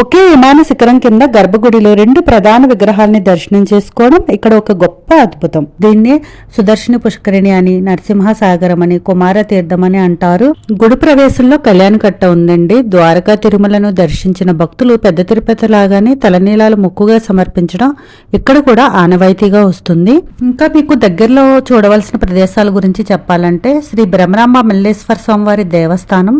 ఒకే విమాన శిఖరం కింద గర్భగుడిలో రెండు ప్రధాన విగ్రహాలని దర్శనం చేసుకోవడం ఇక్కడ ఒక గొప్ప అద్భుతం. దీన్నే సుదర్శని పుష్కరిణి అని, నరసింహసాగరం అని, కుమార తీర్థం అని అంటారు. గుడి ప్రవేశంలో కళ్యాణకట్ట ఉందండి. ద్వారకా తిరుమలను దర్శించిన భక్తులు పెద్ద తిరుపతి లాగానే తలనీలాలు ముక్కుగా సమర్పించడం ఇక్కడ కూడా ఆనవాయితీగా వస్తుంది. ఇంకా మీకు దగ్గరలో చూడవలసిన ప్రదేశాల గురించి చెప్పాలంటే శ్రీ బ్రహ్మరాంబ మల్లేశ్వర స్వామివారి దేవస్థానం,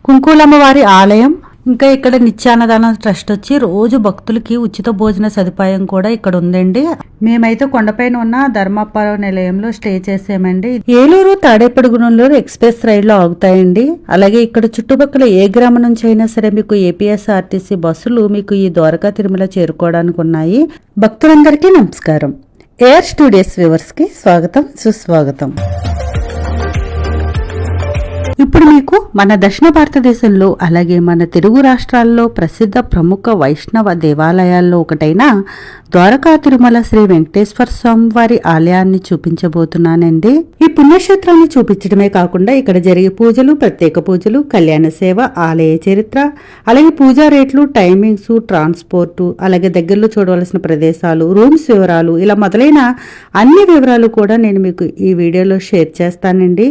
కుంకులమ్మవారి ఆలయం, ఇంకా ఇక్కడ నిత్యాన్నదాన ట్రస్ట్ వచ్చి రోజు భక్తులకి ఉచిత భోజన సదుపాయం కూడా ఇక్కడ ఉందండి. మేమైతే కొండపైన ఉన్న ధర్మాపుర నిలయంలో స్టే చేసామండి. ఏలూరు తాడేపల్లిగూడెంలో ఎక్స్ప్రెస్ రైళ్లు ఆగుతాయండి. అలాగే ఇక్కడ చుట్టుపక్కల ఏ గ్రామం నుంచి అయినా సరే మీకు ఏపీఎస్ఆర్టీసీ బస్సులు మీకు ఈ ద్వారకా తిరుమల చేరుకోవడానికి ఉన్నాయి. భక్తులందరికీ నమస్కారం. ఎయిర్ స్టూడియోస్ వ్యూవర్స్ కి స్వాగతం, సుస్వాగతం. ఇప్పుడు మీకు మన దక్షిణ భారతదేశంలో అలాగే మన తెలుగు రాష్ట్రాల్లో ప్రసిద్ధ ప్రముఖ వైష్ణవ దేవాలయాల్లో ఒకటైన ద్వారకా తిరుమల శ్రీ వెంకటేశ్వర స్వామి వారి ఆలయాన్ని చూపించబోతున్నానండి. ఈ పుణ్యక్షేత్రాన్ని చూపించడమే కాకుండా ఇక్కడ జరిగే పూజలు, ప్రత్యేక పూజలు, కళ్యాణ సేవ, ఆలయ చరిత్ర, అలాగే పూజా రేట్లు, టైమింగ్స్, ట్రాన్స్పోర్టు, అలాగే దగ్గరలో చూడవలసిన ప్రదేశాలు, రూమ్స్ వివరాలు, ఇలా మొదలైన అన్ని వివరాలు కూడా నేను మీకు ఈ వీడియోలో షేర్ చేస్తానండి.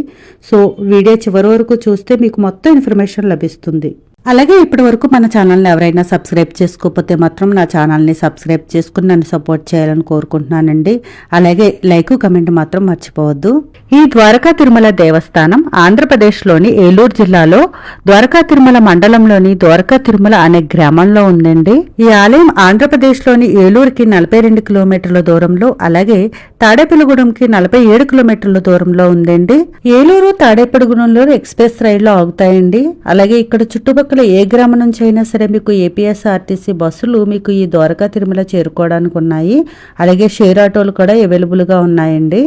సో వీడియో చివరి వరకు చూస్తే మీకు మొత్తం ఇన్ఫర్మేషన్ లభిస్తుంది. అలాగే ఇప్పటి వరకు మన ఛానల్ని ఎవరైనా సబ్స్క్రైబ్ చేసుకోకపోతే మాత్రం నా ఛానల్ని సబ్స్క్రైబ్ చేసుకుని నన్ను సపోర్ట్ చేయాలని కోరుకుంటున్నానండి. అలాగే లైక్, కమెంట్ మాత్రం మర్చిపోవద్దు. ఈ ద్వారకా తిరుమల దేవస్థానం ఆంధ్రప్రదేశ్లోని ఏలూరు జిల్లాలో ద్వారకా తిరుమల మండలంలోని ద్వారకా తిరుమల అనే గ్రామంలో ఉందండి. ఈ ఆలయం ఆంధ్రప్రదేశ్లోని ఏలూరుకి 42 కిలోమీటర్ల దూరంలో, అలాగే తాడేపల్లిగూడెంకి 47 కిలోమీటర్ల దూరంలో ఉందండి. ఏలూరు తాడేపల్లిగూడెంలో ఎక్స్ప్రెస్ రైళ్లు ఆగుతాయండి. అలాగే ఇక్కడ చుట్టుపక్కల ఏ గ్రామం నుంచి అయినా సరే మీకు ఏపీఎస్ఆర్టీసీ బస్సులు మీకు ఈ ద్వారకా తిరుమల చేరుకోవడానికి ఉన్నాయి. అలాగే షేర్ ఆటోలు కూడా అవైలబుల్ గా ఉన్నాయండి.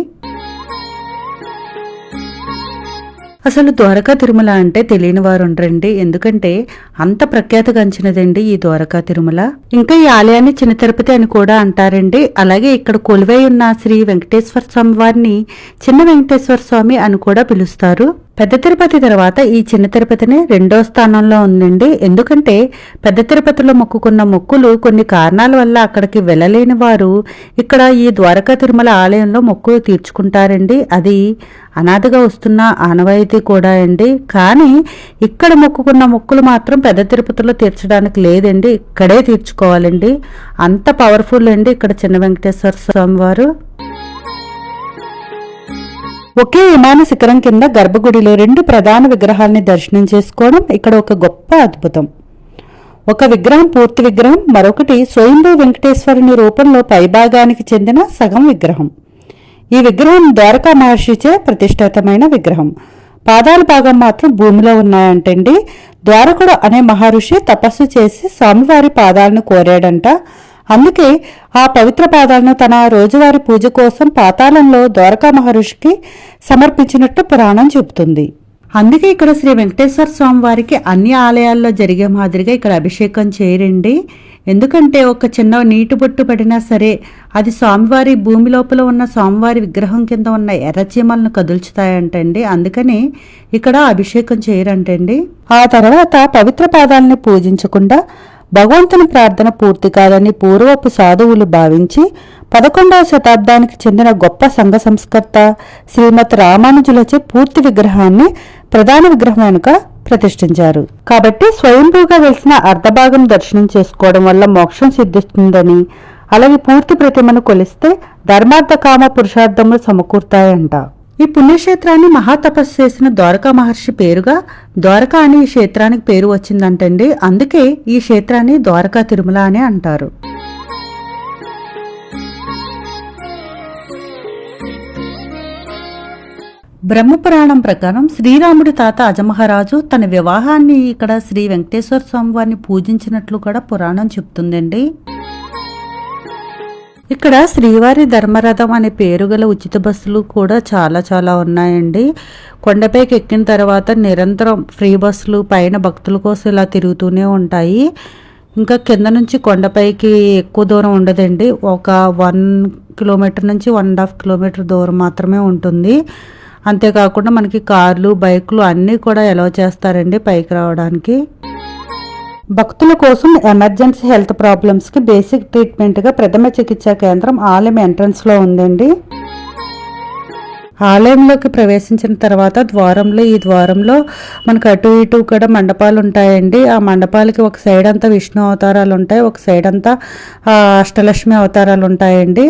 అసలు ద్వారకా తిరుమల అంటే తెలియని వారు ఉండరండి. ఎందుకంటే అంత ప్రఖ్యాతిగాంచినదండి ఈ ద్వారకా తిరుమల. ఇంకా ఈ ఆలయాన్ని చిన్న తిరుపతి అని కూడా అంటారండి. అలాగే ఇక్కడ కొలువై ఉన్న శ్రీ వెంకటేశ్వర స్వామి వారిని చిన్న వెంకటేశ్వర స్వామి అని కూడా పిలుస్తారు. పెద్ద తిరుపతి తర్వాత ఈ చిన్న తిరుపతిని 2వ స్థానంలో ఉందండి. ఎందుకంటే పెద్ద తిరుపతిలో మొక్కుకున్న మొక్కులు కొన్ని కారణాల వల్ల అక్కడికి వెళ్ళలేని వారు ఇక్కడ ఈ ద్వారకా తిరుమల ఆలయంలో మొక్కులు తీర్చుకుంటారండి. అది అనాథగా వస్తున్న ఆనవాయితీ కూడా అండి. కానీ ఇక్కడ మొక్కుకున్న మొక్కులు మాత్రం పెద్ద తిరుపతిలో తీర్చడానికి లేదండి, ఇక్కడే తీర్చుకోవాలండి. అంత పవర్ఫుల్ అండి ఇక్కడ చిన్న వెంకటేశ్వర స్వామి వారు. ఒకే విమాన శిఖరం కింద గర్భగుడిలో రెండు ప్రధాన విగ్రహాలని దర్శనం చేసుకోవడం ఇక్కడ ఒక గొప్ప అద్భుతం. ఒక విగ్రహం పూర్తి విగ్రహం, మరొకటి స్వయంభూ వెంకటేశ్వరుని రూపంలో పైభాగానికి చెందిన సగం విగ్రహం. ఈ విగ్రహం ద్వారకా మహర్షిచే ప్రతిష్ఠితమైన విగ్రహం. పాదాల భాగం మాత్రం భూమిలో ఉన్నాయంటండి. ద్వారకుడు అనే మహర్షి తపస్సు చేసి స్వామివారి పాదాలను కోరాడంట. అందుకే ఆ పవిత్ర పాదాలను తన రోజువారీ పూజ కోసం పాతాళంలో ద్వారకా మహర్షికి సమర్పించినట్టు పురాణం చెబుతుంది. అందుకే ఇక్కడ శ్రీ వెంకటేశ్వర స్వామి వారికి అన్ని ఆలయాల్లో జరిగే మాదిరిగా ఇక్కడ అభిషేకం చేయరండి. ఎందుకంటే ఒక చిన్న నీటి బొట్టు పడినా సరే అది స్వామివారి భూమి లోపల ఉన్న స్వామివారి విగ్రహం కింద ఉన్న ఎర్రచీమలను కదుల్చుతాయంటండి. అందుకని ఇక్కడ అభిషేకం చేయరంటండి. ఆ తర్వాత పవిత్ర పాదాలని పూజించకుండా భగవంతుని ప్రార్థన పూర్తి కాదని పూర్వపు సాధువులు భావించి 11వ శతాబ్దానికి చెందిన గొప్ప సంఘ సంస్కర్త శ్రీమతి రామానుజులచే పూర్తి విగ్రహాన్ని ప్రధాన విగ్రహం వెనుక ప్రతిష్ఠించారు. కాబట్టి స్వయంభూగా వెలిసిన అర్ధభాగం దర్శనం చేసుకోవడం వల్ల మోక్షం సిద్ధిస్తుందని, అలాగే పూర్తి ప్రతిమను కొలిస్తే ధర్మార్థ కామ పురుషార్థములు సమకూరుతాయంట. ఈ పుణ్యక్షేత్రాన్ని మహాతపస్సు చేసిన ద్వారకా మహర్షి పేరుగా ద్వారకా అని ఈ క్షేత్రానికి పేరు వచ్చిందంటండి. అందుకే ఈ క్షేత్రాన్ని ద్వారకా తిరుమల అని అంటారు. బ్రహ్మపురాణం ప్రకారం శ్రీరాముడి తాత అజమహారాజు తన వివాహాన్ని ఇక్కడ శ్రీ వెంకటేశ్వర స్వామి వారిని పూజించినట్లు కూడా పురాణం చెప్తుందండి. ఇక్కడ శ్రీవారి ధర్మరథం అనే పేరు గల ఉచిత బస్సులు కూడా చాలా ఉన్నాయండి. కొండపైకి ఎక్కిన తర్వాత నిరంతరం ఫ్రీ బస్సులు పైన భక్తుల కోసం ఇలా తిరుగుతూనే ఉంటాయి. ఇంకా కింద నుంచి కొండపైకి ఎక్కువ దూరం ఉండదండి. ఒక 1 కిలోమీటర్ నుంచి 1.5 కిలోమీటర్ దూరం మాత్రమే ఉంటుంది. అంతేకాకుండా మనకి కార్లు, బైకులు అన్నీ కూడా అలౌ చేస్తారండి పైకి రావడానికి. భక్తుల కోసం ఎమర్జెన్సీ హెల్త్ ప్రాబ్లమ్స్కి బేసిక్ ట్రీట్మెంట్గా ప్రథమ చికిత్సా కేంద్రం ఆలయం ఎంట్రన్స్లో ఉందండి. ఆలయంలోకి ప్రవేశించిన తర్వాత ఈ ద్వారంలో మనకు అటు ఇటు కూడా మండపాలు ఉంటాయండి. ఆ మండపాలకి ఒక సైడ్ అంతా విష్ణు అవతారాలు ఉంటాయి, ఒక సైడ్ అంతా అష్టలక్ష్మి అవతారాలు ఉంటాయండి.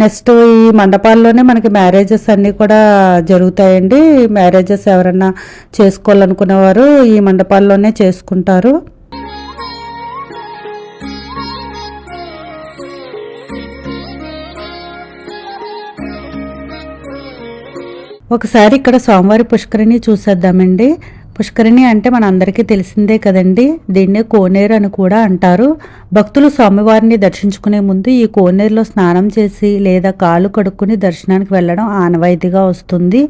నెక్స్ట్ ఈ మండపాల్లోనే మనకి మ్యారేజెస్ అన్నీ కూడా జరుగుతాయండి. మ్యారేజెస్ ఎవరన్నా చేసుకోవాలనుకునేవారు ఈ మండపాల్లోనే చేసుకుంటారు. ఒకసారి ఇక్కడ స్వామివారి పుష్కరిణి చూసేద్దామండి. పుష్కరిణి అంటే మన అందరికీ తెలిసిందే కదండి. దీన్నే కోనేరు అని కూడా అంటారు. భక్తులు స్వామివారిని దర్శించుకునే ముందు ఈ కోనేరులో స్నానం చేసి లేదా కాళ్ళు కడుక్కుని దర్శనానికి వెళ్ళడం ఆనవాయితీగా వస్తుంది.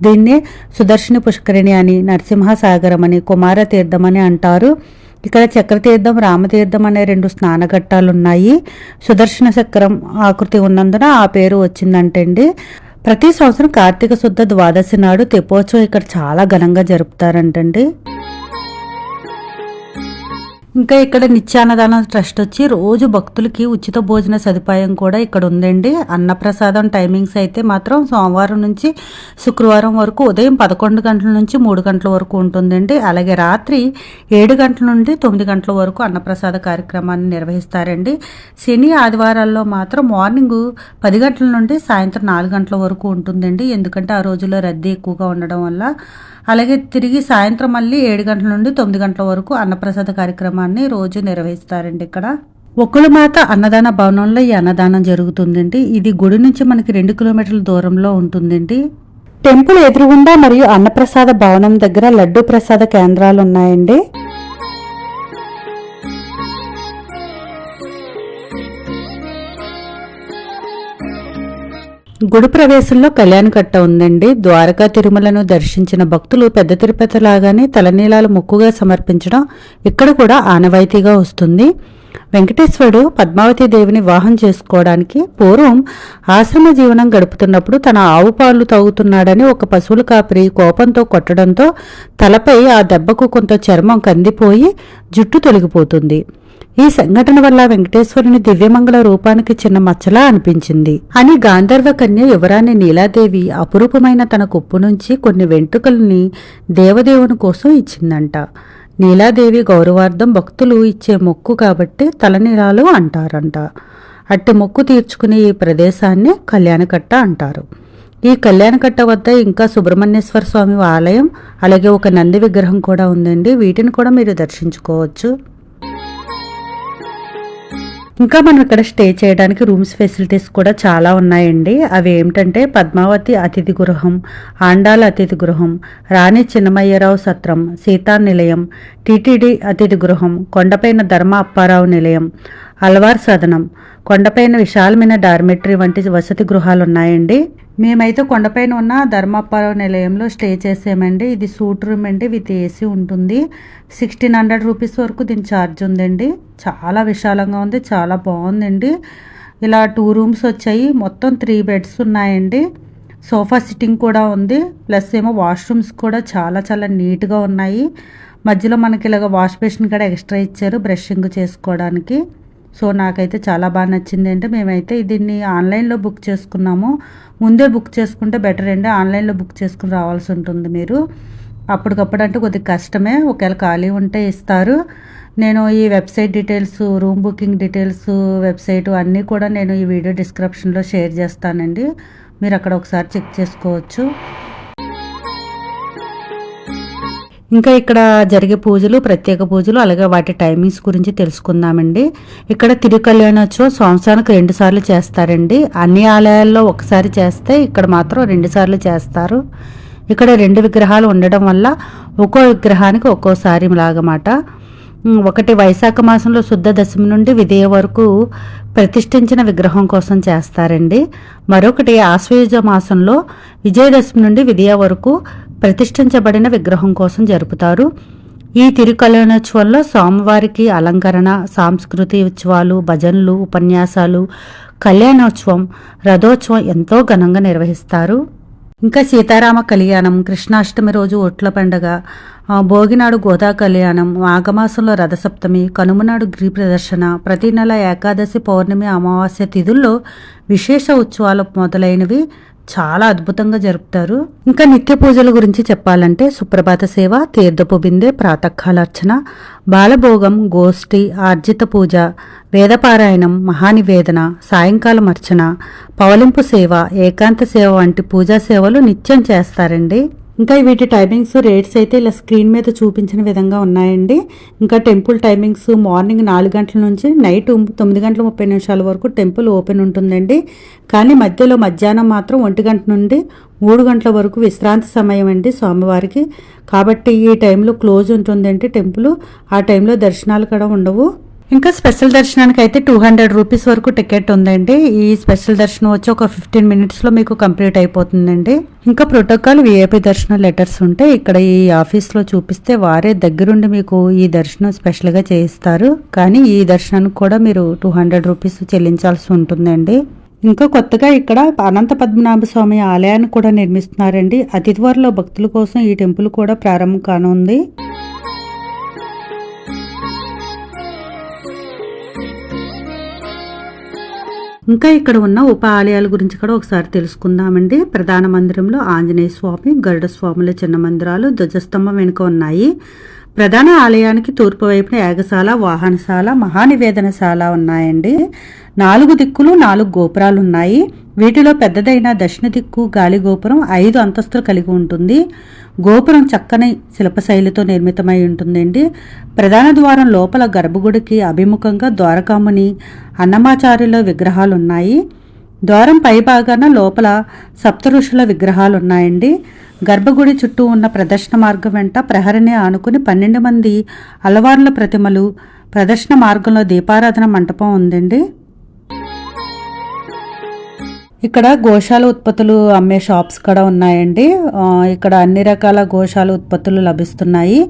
దీన్నే సుదర్శని పుష్కరిణి అని, నరసింహసాగరం అని, కుమార తీర్థం అని అంటారు. ఇక్కడ చక్రతీర్థం, రామతీర్థం అనే 2 స్నానఘట్టాలు ఉన్నాయి. సుదర్శన చక్రం ఆకృతి ఉన్నందున ఆ పేరు వచ్చిందంటండి. ప్రతి సంవత్సరం కార్తీక శుద్ధ ద్వాదశి నాడు తెప్పోత్సవం ఇక్కడ చాలా ఘనంగా జరుపుతారంటండి. ఇంకా ఇక్కడ నిత్యాన్నదానం ట్రస్ట్ వచ్చి రోజు భక్తులకి ఉచిత భోజన సదుపాయం కూడా ఇక్కడ ఉందండి. అన్నప్రసాదం టైమింగ్స్ అయితే మాత్రం సోమవారం నుంచి శుక్రవారం వరకు ఉదయం 11 గంటల నుంచి 3 గంటల వరకు ఉంటుందండి. అలాగే రాత్రి 7 గంటల నుండి 9 గంటల వరకు అన్నప్రసాద కార్యక్రమాన్ని నిర్వహిస్తారండి. శని ఆదివారాల్లో మాత్రం మార్నింగ్ 10 గంటల నుండి సాయంత్రం 4 గంటల వరకు ఉంటుందండి. ఎందుకంటే ఆ రోజుల్లో రద్దీ ఎక్కువగా ఉండడం వల్ల. అలాగే తిరిగి సాయంత్రం మళ్ళీ 7 గంటల నుండి 9 గంటల వరకు అన్నప్రసాద కార్యక్రమాన్ని రోజు నిర్వహిస్తారండి. ఇక్కడ ఒక్కులమాత అన్నదాన భవనంలో ఈ అన్నదానం జరుగుతుందండి. ఇది గుడి నుంచి మనకి 2 కిలోమీటర్ల దూరంలో ఉంటుందండి. టెంపుల్ ఎదురుగుండా మరియు అన్నప్రసాద భవనం దగ్గర లడ్డు ప్రసాద కేంద్రాలు ఉన్నాయండి. గుడి ప్రవేశంలో కళ్యాణకట్ట ఉందండి. ద్వారకా తిరుమలను దర్శించిన భక్తులు పెద్ద తిరుపతి లాగానే తలనీలాలు మొక్కుగా సమర్పించడం ఇక్కడ కూడా ఆనవాయితీగా వస్తుంది. వెంకటేశ్వరుడు పద్మావతి దేవిని వివాహం చేసుకోవడానికి పూర్వం ఆశ్రమ జీవనం గడుపుతున్నప్పుడు తన ఆవు పాలు తాగుతున్నాడని ఒక పశువుల కాపరి కోపంతో కొట్టడంతో తలపై ఆ దెబ్బకు కొంత చర్మం కందిపోయి జుట్టు తొలగిపోతుంది. ఈ సంఘటన వల్ల వెంకటేశ్వరుని దివ్యమంగళ రూపానికి చిన్న మచ్చలా అనిపించింది అని గాంధర్వ కన్య యువరాణి నీలాదేవి అపురూపమైన తన కుప్పు నుంచి కొన్ని వెంట్రుకల్ని దేవదేవుని కోసం ఇచ్చిందంట. నీలాదేవి గౌరవార్థం భక్తులు ఇచ్చే మొక్కు కాబట్టి తలనీలాలు అంటారంట. అట్టి మొక్కు తీర్చుకునే ఈ ప్రదేశాన్ని కళ్యాణకట్ట అంటారు. ఈ కళ్యాణకట్ట వద్ద ఇంకా సుబ్రహ్మణ్యేశ్వర స్వామి ఆలయం, అలాగే ఒక నంది విగ్రహం కూడా ఉందండి. వీటిని కూడా మీరు దర్శించుకోవచ్చు. ఇంకా మనం ఇక్కడ స్టే చేయడానికి రూమ్స్ ఫెసిలిటీస్ కూడా చాలా ఉన్నాయండి. అవి ఏమిటంటే పద్మావతి అతిథి గృహం, ఆండాల అతిథి గృహం, రాణి చిన్నమయ్యరావు సత్రం, సీతా నిలయం, టీటీడీ అతిథి గృహం, కొండపైన ధర్మ అప్పారావు నిలయం, అల్వార్ సదనం, కొండపైన విశాలమైన డార్మెటరీ వంటి వసతి గృహాలు ఉన్నాయండి. మేమైతే కొండపైన ఉన్న ధర్మప్పారావు నిలయంలో స్టే చేసామండి. ఇది సూట్ రూమ్ అండి, విత్ ఏసీ ఉంటుంది. 1600 రూపీస్ వరకు దీని ఛార్జ్ ఉందండి. చాలా విశాలంగా ఉంది, చాలా బాగుందండి. ఇలా 2 రూమ్స్ వచ్చాయి. మొత్తం 3 బెడ్స్ ఉన్నాయండి. సోఫా సిట్టింగ్ కూడా ఉంది. ప్లస్ ఏమో వాష్రూమ్స్ కూడా చాలా చాలా నీట్గా ఉన్నాయి. మధ్యలో మనకి ఇలాగ వాష్ బేసిన్ కూడా ఎక్స్ట్రా ఇచ్చారు బ్రషింగ్ చేసుకోవడానికి. సో నాకైతే చాలా బాగా నచ్చింది. అంటే మేమైతే దీన్ని ఆన్లైన్లో బుక్ చేసుకున్నాము. ముందే బుక్ చేసుకుంటే బెటర్ అండి. ఆన్లైన్లో బుక్ చేసుకుని రావాల్సి ఉంటుంది మీరు. అప్పటికప్పుడు అంటే కొద్దిగా కష్టమే. ఒకవేళ ఖాళీ ఉంటే ఇస్తారు. నేను ఈ website details, room booking details, website అన్నీ కూడా నేను ఈ వీడియో డిస్క్రిప్షన్లో షేర్ చేస్తానండి. మీరు అక్కడ ఒకసారి చెక్ చేసుకోవచ్చు. ఇంకా ఇక్కడ జరిగే పూజలు, ప్రత్యేక పూజలు, అలాగే వాటి టైమింగ్స్ గురించి తెలుసుకుందామండి. ఇక్కడ తిరుకళ్యాణోత్సవం సంవత్సరానికి 2 సార్లు చేస్తారండి. అన్ని ఆలయాల్లో ఒకసారి చేస్తే ఇక్కడ మాత్రం 2 సార్లు చేస్తారు. ఇక్కడ 2 విగ్రహాలు ఉండడం వల్ల ఒక్కో విగ్రహానికి ఒక్కోసారి లాగమాట. ఒకటి వైశాఖ మాసంలో శుద్ధ దశమి నుండి విదేయ వరకు ప్రతిష్ఠించిన విగ్రహం కోసం చేస్తారండి. మరొకటి ఆశ్వయుజ మాసంలో విజయదశమి నుండి విదేయ వరకు ప్రతిష్ఠించబడిన విగ్రహం కోసం జరుపుతారు. ఈ తిరుకళ్యాణోత్సవంలో స్వామివారికి అలంకరణ, సాంస్కృతిక ఉత్సవాలు, భజనలు, ఉపన్యాసాలు, కళ్యాణోత్సవం, రథోత్సవం ఎంతో ఘనంగా నిర్వహిస్తారు. ఇంకా సీతారామ కళ్యాణం, కృష్ణాష్టమి రోజు ఒట్ల పండగ, భోగినాడు గోదా కళ్యాణం, మాఘమాసంలో రథసప్తమి, కనుమనాడు గిరి ప్రదర్శన, ప్రతి నెల ఏకాదశి, పౌర్ణమి, అమావాస్య తిథుల్లో విశేష ఉత్సవాలు మొదలైనవి చాలా అద్భుతంగా జరుపుతారు. ఇంకా నిత్య పూజల గురించి చెప్పాలంటే సుప్రభాత సేవ, తీర్థపు బిందె, ప్రాతకాలార్చన, బాలభోగం, గోష్ఠి, ఆర్జిత పూజ, వేదపారాయణం, మహానివేదన, సాయంకాలం అర్చన, పవలింపు సేవ, ఏకాంత సేవ వంటి పూజా సేవలు నిత్యం చేస్తారండి. ఇంకా వీటి టైమింగ్స్, రేట్స్ అయితే ఇలా స్క్రీన్ మీద చూపించిన విధంగా ఉన్నాయండి. ఇంకా టెంపుల్ టైమింగ్స్ మార్నింగ్ 4 గంటల నుంచి నైట్ 9:30 వరకు టెంపుల్ ఓపెన్ ఉంటుందండి. కానీ మధ్యలో మధ్యాహ్నం మాత్రం 1 గంట నుండి 3 గంటల వరకు విశ్రాంతి సమయం అండి స్వామివారికి. కాబట్టి ఈ టైంలో క్లోజ్ ఉంటుందండి టెంపుల్. ఆ టైంలో దర్శనాలు కూడా ఉండవు. ఇంకా స్పెషల్ దర్శనానికి అయితే 200 రూపీస్ వరకు టికెట్ ఉందండి. ఈ స్పెషల్ దర్శనం వచ్చి ఒక 15 మినిట్స్లో మీకు కంప్లీట్ అయిపోతుందండి. ఇంకా ప్రోటోకాల్ విఐపి దర్శనం లెటర్స్ ఉంటే ఇక్కడ ఈ ఆఫీస్లో చూపిస్తే వారే దగ్గరుండి మీకు ఈ దర్శనం స్పెషల్గా చేయిస్తారు. కానీ ఈ దర్శనానికి కూడా మీరు 200 రూపీస్ చెల్లించాల్సి ఉంటుందండి. ఇంకా కొత్తగా ఇక్కడ అనంత పద్మనాభ స్వామి ఆలయాన్ని కూడా నిర్మిస్తున్నారండి. అతి త్వరలో భక్తుల కోసం ఈ టెంపుల్ కూడా ప్రారంభం కానుంది. ఇంకా ఇక్కడ ఉన్న ఉప ఆలయాల గురించి కూడా ఒకసారి తెలుసుకుందామండి. ప్రధాన మందిరంలో ఆంజనేయ స్వామి, గరుడ స్వాముల చిన్న మందిరాలు ధ్వజస్తంభం వెనుక ఉన్నాయి. ప్రధాన ఆలయానికి తూర్పు వైపున యాగశాల, వాహనశాల, మహానివేదనశాల ఉన్నాయండి. 4 దిక్కులు 4 గోపురాలు ఉన్నాయి. వీటిలో పెద్దదైన దక్షిణ దిక్కు గాలి గోపురం 5 అంతస్తులు కలిగి ఉంటుంది. గోపురం చక్కని శిల్పశైలితో నిర్మితమై ఉంటుందండి. ప్రధాన ద్వారం లోపల గర్భగుడికి అభిముఖంగా ద్వారకాముని, అన్నమాచార్యుల విగ్రహాలు ఉన్నాయి. ద్వారం పై భాగాన లోపల సప్త ఋషుల విగ్రహాలు ఉన్నాయండి. గర్భగుడి చుట్టూ ఉన్న ప్రదర్శన మార్గం వెంట ప్రహరిని ఆనుకుని 12 మంది అలవార్ల ప్రతిమలు, ప్రదర్శన మార్గంలో దీపారాధన మంటపం ఉందండి. ఇక్కడ గోశాల ఉత్పత్తులు అమ్మే షాప్స్ కూడా ఉన్నాయండి. ఇక్కడ అన్ని రకాల గోశాల ఉత్పత్తులు లభిస్తున్నాయి.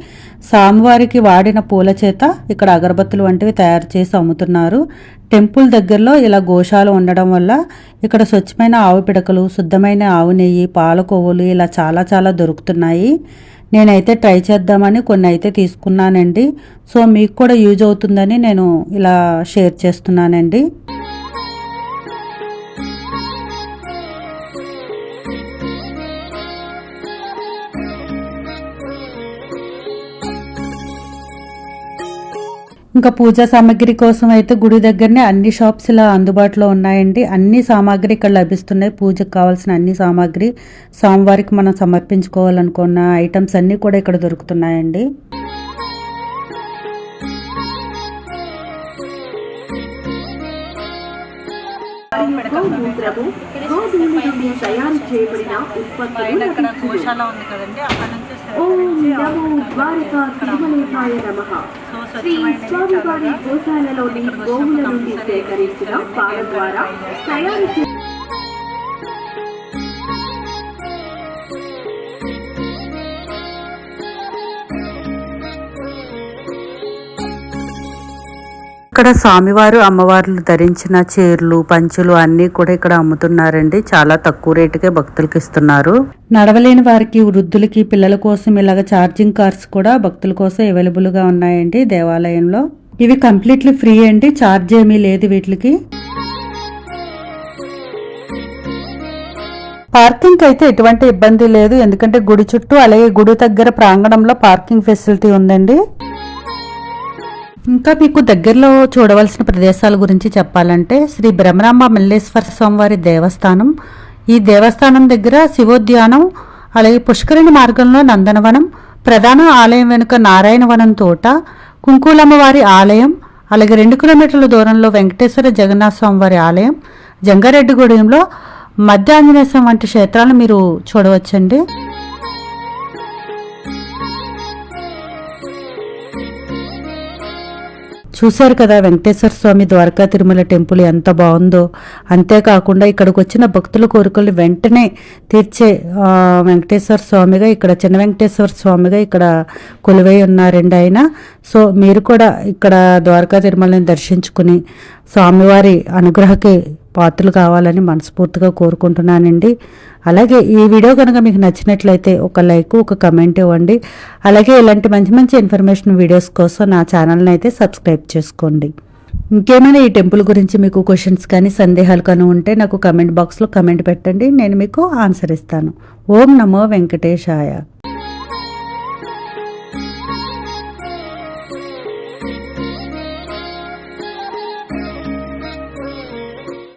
స్వామివారికి వాడిన పూల చేత ఇక్కడ అగరబత్తులు వంటివి తయారు చేసి అమ్ముతున్నారు. టెంపుల్ దగ్గరలో ఇలా గోశాల ఉండడం వల్ల ఇక్కడ స్వచ్ఛమైన ఆవు పిడకలు, శుద్ధమైన ఆవు నెయ్యి, పాల కొవ్వులు ఇలా చాలా చాలా దొరుకుతున్నాయి. నేనైతే ట్రై చేద్దామని కొన్ని అయితే తీసుకున్నానండి. సో మీకు కూడా యూజ్ అవుతుందని నేను ఇలా షేర్ చేస్తున్నానండి. ఇంకా పూజా సామాగ్రి కోసం అయితే గుడి దగ్గరనే అన్ని షాప్స్ ఇలా అందుబాటులో ఉన్నాయండి. అన్ని సామాగ్రి ఇక్కడ లభిస్తున్నాయి. పూజకు కావాల్సిన అన్ని సామాగ్రి, స్వామివారికి మనం సమర్పించుకోవాలనుకున్న ఐటమ్స్ అన్నీ కూడా ఇక్కడ దొరుకుతున్నాయండి. గోశాల ఉంది కదండి, అక్కడ నుంచి గోశాలలోని గోవుల నుండి సేకరించిన పాల ద్వారా తయారు ఇక్కడ స్వామివారు అమ్మవార్లు ధరించిన చీరలు, పంచులు అన్నీ కూడా ఇక్కడ అమ్ముతున్నారండి. చాలా తక్కువ రేటుకే భక్తులకు ఇస్తున్నారు. నడవలేని వారికి, వృద్ధులకి, పిల్లల కోసం ఇలాగ ఛార్జింగ్ కార్స్ కూడా భక్తుల కోసం అవైలబుల్ గా ఉన్నాయండి దేవాలయంలో. ఇవి కంప్లీట్లీ ఫ్రీ అండి, ఛార్జ్ ఏమీ లేదు వీటికి. పార్కింగ్ అయితే ఎటువంటి ఇబ్బంది లేదు, ఎందుకంటే గుడి చుట్టూ అలాగే గుడి దగ్గర ప్రాంగణంలో పార్కింగ్ ఫెసిలిటీ ఉందండి. ఇంకా మీకు దగ్గరలో చూడవలసిన ప్రదేశాల గురించి చెప్పాలంటే శ్రీ బ్రహ్మరాంబ మల్లేశ్వర స్వామివారి దేవస్థానం. ఈ దేవస్థానం దగ్గర శివోద్యానం, అలాగే పుష్కరిణి మార్గంలో నందనవనం, ప్రధాన ఆలయం వెనుక నారాయణవనం తోట, కుంకులమ్మవారి ఆలయం, అలాగే 2 కిలోమీటర్ల దూరంలో వెంకటేశ్వర జగన్నాథ స్వామివారి ఆలయం, జంగారెడ్డిగూడెంలో మధ్య ఆంజనేయ స్వామి వంటి క్షేత్రాలను మీరు చూడవచ్చండి. చూశారు కదా వెంకటేశ్వర స్వామి ద్వారకా తిరుమల టెంపుల్ ఎంత బాగుందో. అంతేకాకుండా ఇక్కడికి వచ్చిన భక్తుల కోరికలు వెంటనే తీర్చే వెంకటేశ్వర స్వామిగా, ఇక్కడ చిన్న వెంకటేశ్వర స్వామిగా ఇక్కడ కొలువై ఉన్నారండి ఆయన. సో మీరు కూడా ఇక్కడ ద్వారకా తిరుమలని దర్శించుకుని స్వామివారి అనుగ్రహకి పాత్రలు కావాలని మనస్ఫూర్తిగా కోరుకుంటున్నానండి. అలాగే ఈ వీడియో కనుక మీకు నచ్చినట్లయితే ఒక లైక్, ఒక కమెంట్ ఇవ్వండి. అలాగే ఇలాంటి మంచి మంచి ఇన్ఫర్మేషన్ వీడియోస్ కోసం నా ఛానల్ని అయితే సబ్స్క్రైబ్ చేసుకోండి. ఇంకేమైనా ఈ టెంపుల్ గురించి మీకు క్వశ్చన్స్ కానీ సందేహాలు కానీ ఉంటే నాకు కమెంట్ బాక్స్లో కమెంట్ పెట్టండి, నేను మీకు ఆన్సర్ ఇస్తాను. ఓం నమో వెంకటేశాయ.